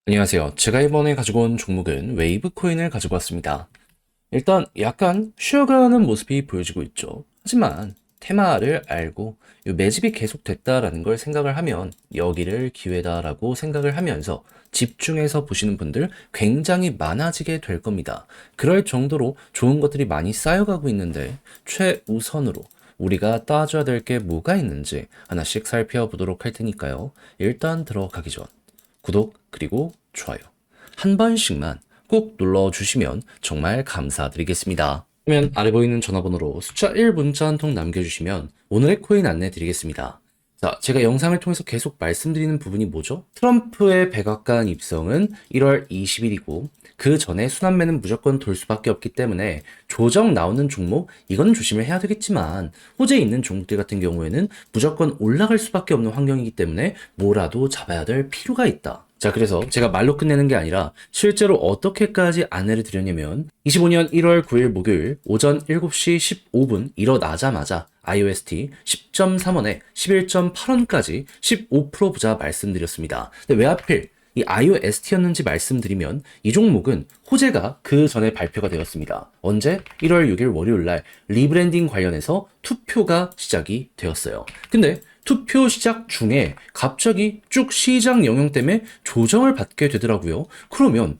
안녕하세요. 제가 이번에 가지고 온 종목은 웨이브 코인을 가지고 왔습니다. 일단 약간 쉬어가는 모습이 보여지고 있죠. 하지만 테마를 알고 이 매집이 계속됐다라는 걸 생각을 하면 여기를 기회다라고 생각을 하면서 집중해서 보시는 분들 굉장히 많아지게 될 겁니다. 그럴 정도로 좋은 것들이 많이 쌓여가고 있는데 최우선으로 우리가 따져야 될 게 뭐가 있는지 하나씩 살펴보도록 할 테니까요. 일단 들어가기 전 구독 그리고 좋아요 한 번씩만 꼭 눌러주시면 정말 감사드리겠습니다. 그러면 아래 보이는 전화번호로 숫자 1 문자 한 통 남겨주시면 오늘의 코인 안내 드리겠습니다. 자, 제가 영상을 통해서 계속 말씀드리는 부분이 뭐죠? 트럼프의 백악관 입성은 1월 20일이고 그 전에 순환매는 무조건 돌 수밖에 없기 때문에 조정 나오는 종목 이건 조심을 해야 되겠지만 호재에 있는 종목들 같은 경우에는 무조건 올라갈 수밖에 없는 환경이기 때문에 뭐라도 잡아야 될 필요가 있다. 자, 그래서 제가 말로 끝내는 게 아니라 실제로 어떻게까지 안내를 드렸냐면 25년 1월 9일 목요일 오전 7시 15분 일어나자마자 IOST 10.3원에 11.8원까지 15% 부자 말씀드렸습니다. 근데 왜 하필 이 IOST였는지 말씀드리면 이 종목은 호재가 그 전에 발표가 되었습니다. 언제? 1월 6일 월요일날 리브랜딩 관련해서 투표가 시작이 되었어요. 근데 투표 시작 중에 갑자기 쭉 시장 영향 때문에 조정을 받게 되더라고요. 그러면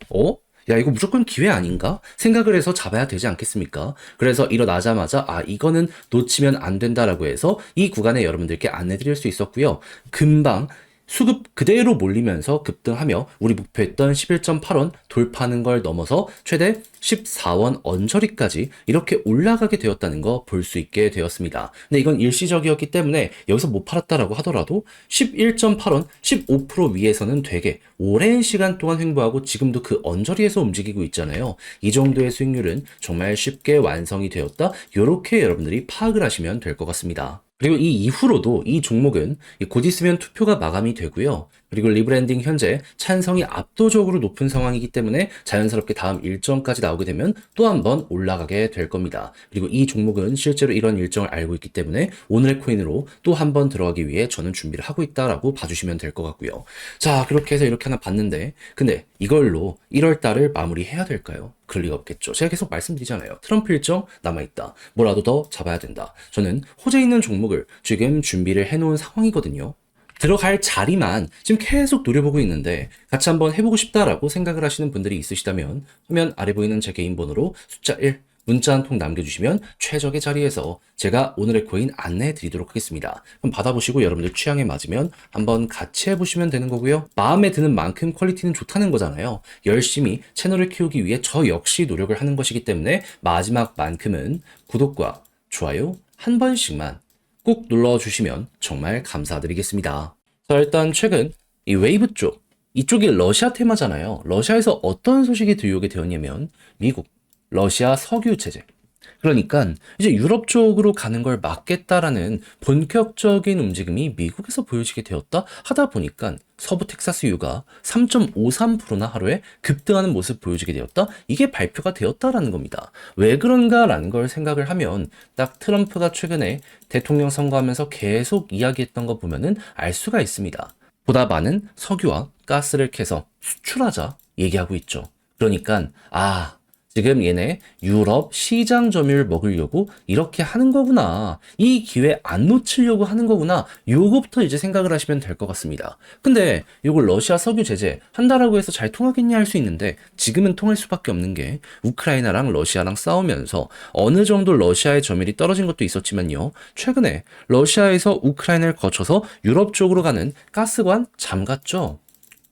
야, 이거 무조건 기회 아닌가? 생각을 해서 잡아야 되지 않겠습니까? 그래서 일어나자마자, 이거는 놓치면 안 된다라고 해서 이 구간에 여러분들께 안내드릴 수 있었고요. 금방 수급 그대로 몰리면서 급등하며 우리 목표했던 11.8원 돌파하는 걸 넘어서 최대 14원 언저리까지 이렇게 올라가게 되었다는 거 볼 수 있게 되었습니다. 근데 이건 일시적이었기 때문에 여기서 못 팔았다라고 하더라도 11.8원, 15% 위에서는 되게 오랜 시간 동안 횡보하고 지금도 그 언저리에서 움직이고 있잖아요. 이 정도의 수익률은 정말 쉽게 완성이 되었다. 이렇게 여러분들이 파악을 하시면 될 것 같습니다. 그리고 이 이후로도 이 종목은 곧 있으면 투표가 마감이 되고요. 그리고 리브랜딩 현재 찬성이 압도적으로 높은 상황이기 때문에 자연스럽게 다음 일정까지 나오게 되면 또 한 번 올라가게 될 겁니다. 그리고 이 종목은 실제로 이런 일정을 알고 있기 때문에 오늘의 코인으로 또 한 번 들어가기 위해 저는 준비를 하고 있다라고 봐주시면 될 것 같고요. 자, 그렇게 해서 이렇게 하나 봤는데 근데 이걸로 1월 달을 마무리해야 될까요? 그럴 리가 없겠죠. 제가 계속 말씀드리잖아요. 트럼프 일정 남아있다. 뭐라도 더 잡아야 된다. 저는 호재 있는 종목을 지금 준비를 해놓은 상황이거든요. 들어갈 자리만 지금 계속 노려보고 있는데 같이 한번 해보고 싶다라고 생각을 하시는 분들이 있으시다면 화면 아래 보이는 제 개인 번호로 숫자 1 문자 한 통 남겨주시면 최적의 자리에서 제가 오늘의 코인 안내해 드리도록 하겠습니다. 그럼 받아보시고 여러분들 취향에 맞으면 한번 같이 해보시면 되는 거고요. 마음에 드는 만큼 퀄리티는 좋다는 거잖아요. 열심히 채널을 키우기 위해 저 역시 노력을 하는 것이기 때문에 마지막만큼은 구독과 좋아요 한 번씩만 꼭 눌러주시면 정말 감사드리겠습니다. 자, 일단 최근 이 웨이브 쪽, 이쪽이 러시아 테마잖아요. 러시아에서 어떤 소식이 들려오게 되었냐면 미국, 러시아 석유 제재. 그러니까 이제 유럽 쪽으로 가는 걸 막겠다라는 본격적인 움직임이 미국에서 보여지게 되었다 하다 보니까 서부 텍사스유가 3.53%나 하루에 급등하는 모습 보여지게 되었다. 이게 발표가 되었다라는 겁니다. 왜 그런가라는 걸 생각을 하면 딱 트럼프가 최근에 대통령 선거하면서 계속 이야기했던 거 보면은 알 수가 있습니다. 보다 많은 석유와 가스를 캐서 수출하자 얘기하고 있죠. 그러니까 지금 얘네 유럽 시장 점유율 먹으려고 이렇게 하는 거구나. 이 기회 안 놓치려고 하는 거구나. 요거부터 이제 생각을 하시면 될 것 같습니다. 근데 요걸 러시아 석유 제재 한다라고 해서 잘 통하겠냐 할 수 있는데 지금은 통할 수밖에 없는 게 우크라이나랑 러시아랑 싸우면서 어느 정도 러시아의 점유율이 떨어진 것도 있었지만요. 최근에 러시아에서 우크라이나를 거쳐서 유럽 쪽으로 가는 가스관 잠갔죠.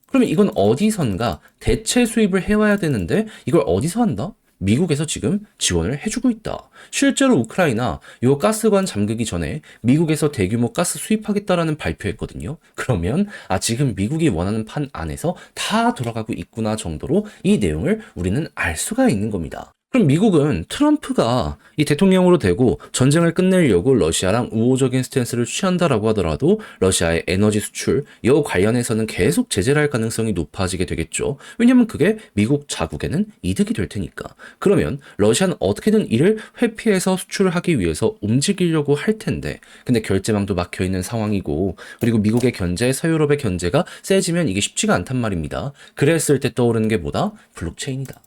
그러면 이건 어디선가 대체 수입을 해와야 되는데 이걸 어디서 한다? 미국에서 지금 지원을 해주고 있다. 실제로 우크라이나 요 가스관 잠그기 전에 미국에서 대규모 가스 수입하겠다라는 발표했거든요. 그러면 지금 미국이 원하는 판 안에서 다 돌아가고 있구나 정도로 이 내용을 우리는 알 수가 있는 겁니다. 그럼 미국은 트럼프가 이 대통령으로 되고 전쟁을 끝내려고 러시아랑 우호적인 스탠스를 취한다라고 하더라도 러시아의 에너지 수출, 이와 관련해서는 계속 제재를 할 가능성이 높아지게 되겠죠. 왜냐면 그게 미국 자국에는 이득이 될 테니까. 그러면 러시아는 어떻게든 이를 회피해서 수출을 하기 위해서 움직이려고 할 텐데, 근데 결제망도 막혀 있는 상황이고, 그리고 미국의 견제, 서유럽의 견제가 세지면 이게 쉽지가 않단 말입니다. 그랬을 때 떠오르는 게 뭐다? 블록체인이다.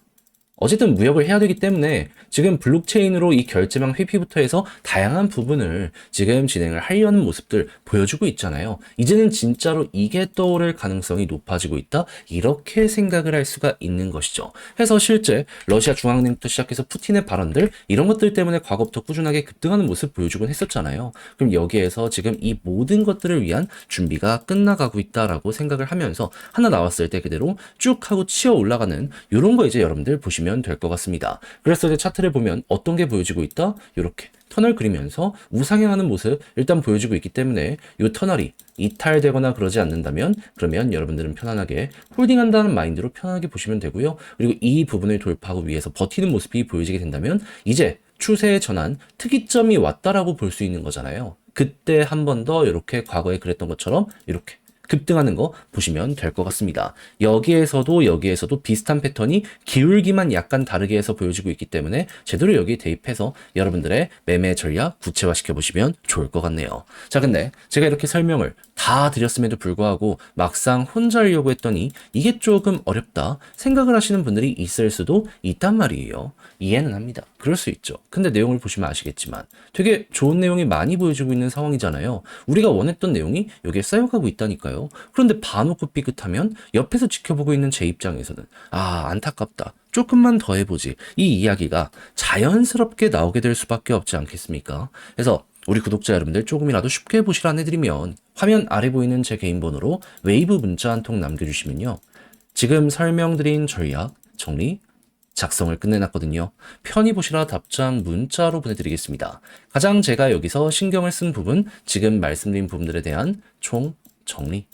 어쨌든 무역을 해야 되기 때문에 지금 블록체인으로 이 결제망 회피부터 해서 다양한 부분을 지금 진행을 하려는 모습들 보여주고 있잖아요. 이제는 진짜로 이게 떠오를 가능성이 높아지고 있다. 이렇게 생각을 할 수가 있는 것이죠. 해서 실제 러시아 중앙은행부터 시작해서 푸틴의 발언들 이런 것들 때문에 과거부터 꾸준하게 급등하는 모습 보여주곤 했었잖아요. 그럼 여기에서 지금 이 모든 것들을 위한 준비가 끝나가고 있다라고 생각을 하면서 하나 나왔을 때 그대로 쭉 하고 치어 올라가는 이런 거 이제 여러분들 보시면 될 것 같습니다. 그래서 이제 차트를 보면 어떤 게 보여지고 있다? 이렇게 터널 그리면서 우상향하는 모습 일단 보여지고 있기 때문에 이 터널이 이탈되거나 그러지 않는다면 그러면 여러분들은 편안하게 홀딩한다는 마인드로 편하게 보시면 되고요. 그리고 이 부분을 돌파하기 위해서 버티는 모습이 보여지게 된다면 이제 추세의 전환, 특이점이 왔다라고 볼 수 있는 거잖아요. 그때 한 번 더 이렇게 과거에 그랬던 것처럼 이렇게 급등하는 거 보시면 될 것 같습니다. 여기에서도 비슷한 패턴이 기울기만 약간 다르게 해서 보여지고 있기 때문에 제대로 여기에 대입해서 여러분들의 매매 전략 구체화시켜 보시면 좋을 것 같네요. 자, 근데 제가 이렇게 설명을 다 드렸음에도 불구하고 막상 혼자 하려고 했더니 이게 조금 어렵다 생각을 하시는 분들이 있을 수도 있단 말이에요. 이해는 합니다. 그럴 수 있죠. 근데 내용을 보시면 아시겠지만 되게 좋은 내용이 많이 보여지고 있는 상황이잖아요. 우리가 원했던 내용이 여기에 쌓여가고 있다니까요. 그런데 봐놓고 삐끗하면 옆에서 지켜보고 있는 제 입장에서는 안타깝다. 조금만 더 해보지. 이 이야기가 자연스럽게 나오게 될 수밖에 없지 않겠습니까? 그래서 우리 구독자 여러분들 조금이라도 쉽게 보시라 해드리면 화면 아래 보이는 제 개인 번호로 웨이브 문자 한 통 남겨주시면요. 지금 설명드린 전략 정리 작성을 끝내놨거든요. 편히 보시라 답장 문자로 보내드리겠습니다. 가장 제가 여기서 신경을 쓴 부분, 지금 말씀드린 부분들에 대한 총 정리.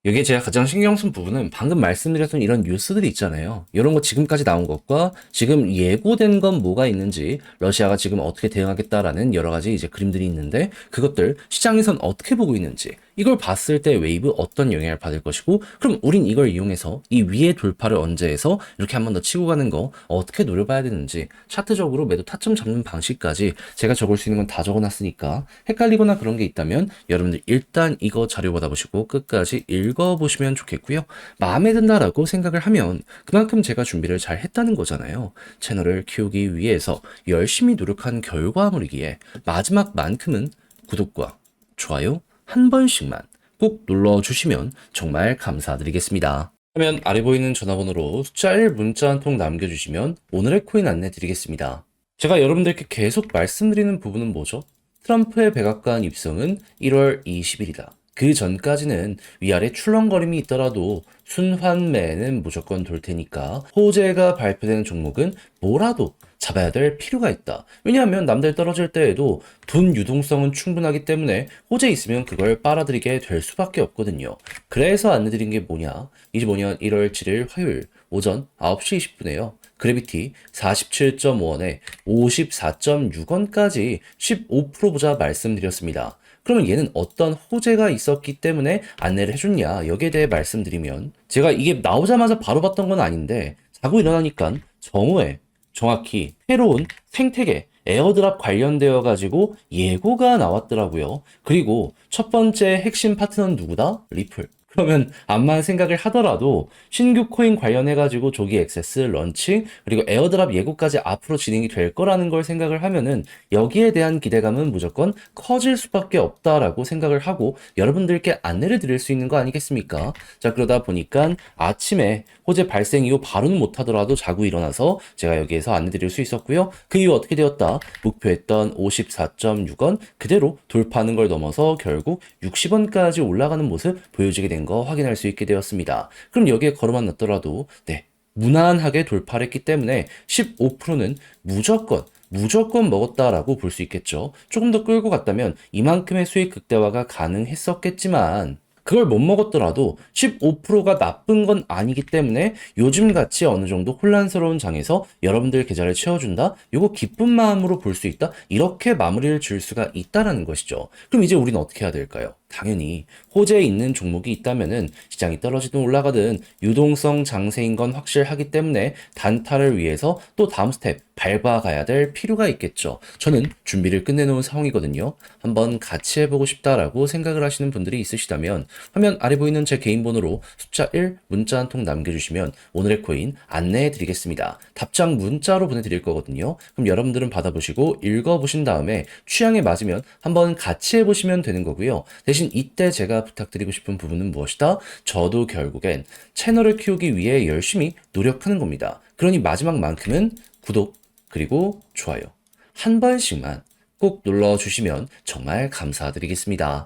여기에 제가 가장 신경 쓴 부분은 방금 말씀드렸던 이런 뉴스들이 있잖아요. 이런 거 지금까지 나온 것과 지금 예고된 건 뭐가 있는지, 러시아가 지금 어떻게 대응하겠다라는 여러 가지 이제 그림들이 있는데 그것들 시장에선 어떻게 보고 있는지, 이걸 봤을 때 웨이브 어떤 영향을 받을 것이고, 그럼 우린 이걸 이용해서 이 위에 돌파를 언제 해서 이렇게 한 번 더 치고 가는 거 어떻게 노려봐야 되는지, 차트적으로 매도 타점 잡는 방식까지 제가 적을 수 있는 건 다 적어놨으니까 헷갈리거나 그런 게 있다면 여러분들 일단 이거 자료 받아보시고 끝까지 읽어보시면 좋겠고요. 마음에 든다라고 생각을 하면 그만큼 제가 준비를 잘 했다는 거잖아요. 채널을 키우기 위해서 열심히 노력한 결과물이기에 마지막만큼은 구독과 좋아요 한 번씩만 꼭 눌러주시면 정말 감사드리겠습니다. 화면 아래 보이는 전화번호로 숫자 1 문자 한 통 남겨주시면 오늘의 코인 안내 드리겠습니다. 제가 여러분들께 계속 말씀드리는 부분은 뭐죠? 트럼프의 백악관 입성은 1월 20일이다. 그 전까지는 위아래 출렁거림이 있더라도 순환매는 무조건 돌 테니까 호재가 발표되는 종목은 뭐라도 잡아야 될 필요가 있다. 왜냐하면 남들 떨어질 때에도 돈 유동성은 충분하기 때문에 호재 있으면 그걸 빨아들이게 될 수밖에 없거든요. 그래서 안내드린 게 뭐냐? 25년 1월 7일 화요일 오전 9시 20분에요. 그래비티 47.5원에 54.6원까지 15% 보자 말씀드렸습니다. 그러면 얘는 어떤 호재가 있었기 때문에 안내를 해줬냐, 여기에 대해 말씀드리면 제가 이게 나오자마자 바로 봤던 건 아닌데 자고 일어나니까 정오에 정확히 새로운 생태계 에어드랍 관련되어 가지고 예고가 나왔더라고요. 그리고 첫 번째 핵심 파트너는 누구다? 리플. 그러면 암만 생각을 하더라도 신규 코인 관련해가지고 조기 액세스, 런칭, 그리고 에어드랍 예고까지 앞으로 진행이 될 거라는 걸 생각을 하면은 여기에 대한 기대감은 무조건 커질 수밖에 없다라고 생각을 하고 여러분들께 안내를 드릴 수 있는 거 아니겠습니까? 자, 그러다 보니까 아침에 호재 발생 이후 바로는 못하더라도 자고 일어나서 제가 여기에서 안내 드릴 수 있었고요. 그 이후 어떻게 되었다? 목표했던 54.6원 그대로 돌파하는 걸 넘어서 결국 60원까지 올라가는 모습 보여지게 된 거 확인할 수 있게 되었습니다. 그럼 여기에 걸어만 놨더라도 무난하게 돌파를 했기 때문에 15%는 무조건 먹었다라고 볼 수 있겠죠. 조금 더 끌고 갔다면 이만큼의 수익 극대화가 가능했었겠지만 그걸 못 먹었더라도 15%가 나쁜 건 아니기 때문에 요즘 같이 어느 정도 혼란스러운 장에서 여러분들 계좌를 채워준다? 요거 기쁜 마음으로 볼 수 있다? 이렇게 마무리를 줄 수가 있다라는 것이죠. 그럼 이제 우리는 어떻게 해야 될까요? 당연히 호재에 있는 종목이 있다면은 시장이 떨어지든 올라가든 유동성 장세인 건 확실하기 때문에 단타를 위해서 또 다음 스텝 밟아가야 될 필요가 있겠죠. 저는 준비를 끝내놓은 상황이거든요. 한번 같이 해보고 싶다라고 생각을 하시는 분들이 있으시다면 화면 아래 보이는 제 개인 번호로 숫자 1 문자 한 통 남겨주시면 오늘의 코인 안내해 드리겠습니다. 답장 문자로 보내드릴 거거든요. 그럼 여러분들은 받아보시고 읽어보신 다음에 취향에 맞으면 한번 같이 해보시면 되는 거고요. 대신 이때 제가 부탁드리고 싶은 부분은 무엇이다? 저도 결국엔 채널을 키우기 위해 열심히 노력하는 겁니다. 그러니 마지막만큼은 구독 그리고 좋아요 한 번씩만 꼭 눌러주시면 정말 감사드리겠습니다.